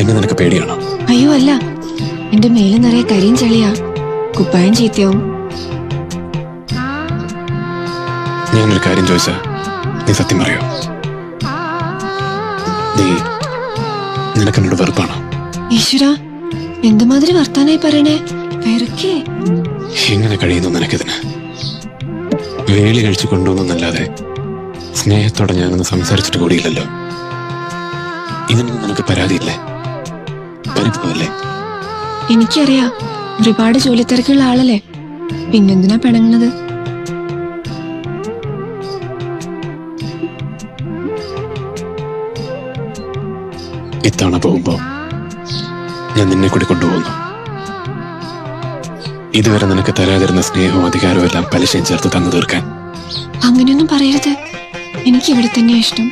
എന്നെ നിനക്ക് പേടിയാണോ? അയ്യോ അല്ല, എന്റെ മേല് നിറയെ കരിയും ചളിയാ, കുപ്പായം ചീത്തയാവും. ഞാനൊരു കാര്യം ചോദിച്ചാ നീ സത്യം പറയോ? നിനക്കെന്നോട് വെറുപ്പാണോ? ഈശ്വര, എന്തുമാതിരി വർത്താനായി പറയണേ, വെറുക്കേ. എങ്ങനെ കഴിയുന്നു നിനക്കിതിന്? വേലി കഴിച്ചു കൊണ്ടുവന്നല്ലാതെ സ്നേഹത്തോടെ ഞാനൊന്ന് സംസാരിച്ചിട്ട് കൂടിയില്ലല്ലോ. ഇതിനൊന്നും നിനക്ക് പരാതിയില്ലേ? പരിഭവല്ലേ? എനിക്കറിയാം, ഒരുപാട് ജോലി തിരക്കുള്ള ആളല്ലേ, പിന്നെന്തിനാ പിണങ്ങുന്നത്? ഇത്തവണ പോകുമ്പോ ഞാൻ നിന്നെ കൂടി കൊണ്ടുപോകുന്നു. ഇതുവരെ നിനക്ക് തരാതിരുന്ന സ്നേഹവും അധികാരവും എല്ലാം പലിശയും ചേർത്ത് തന്നു തീർക്കാൻ. അങ്ങനെയൊന്നും പറയരുത്, എനിക്ക് ഇവിടെ തന്നെയാ ഇഷ്ടം.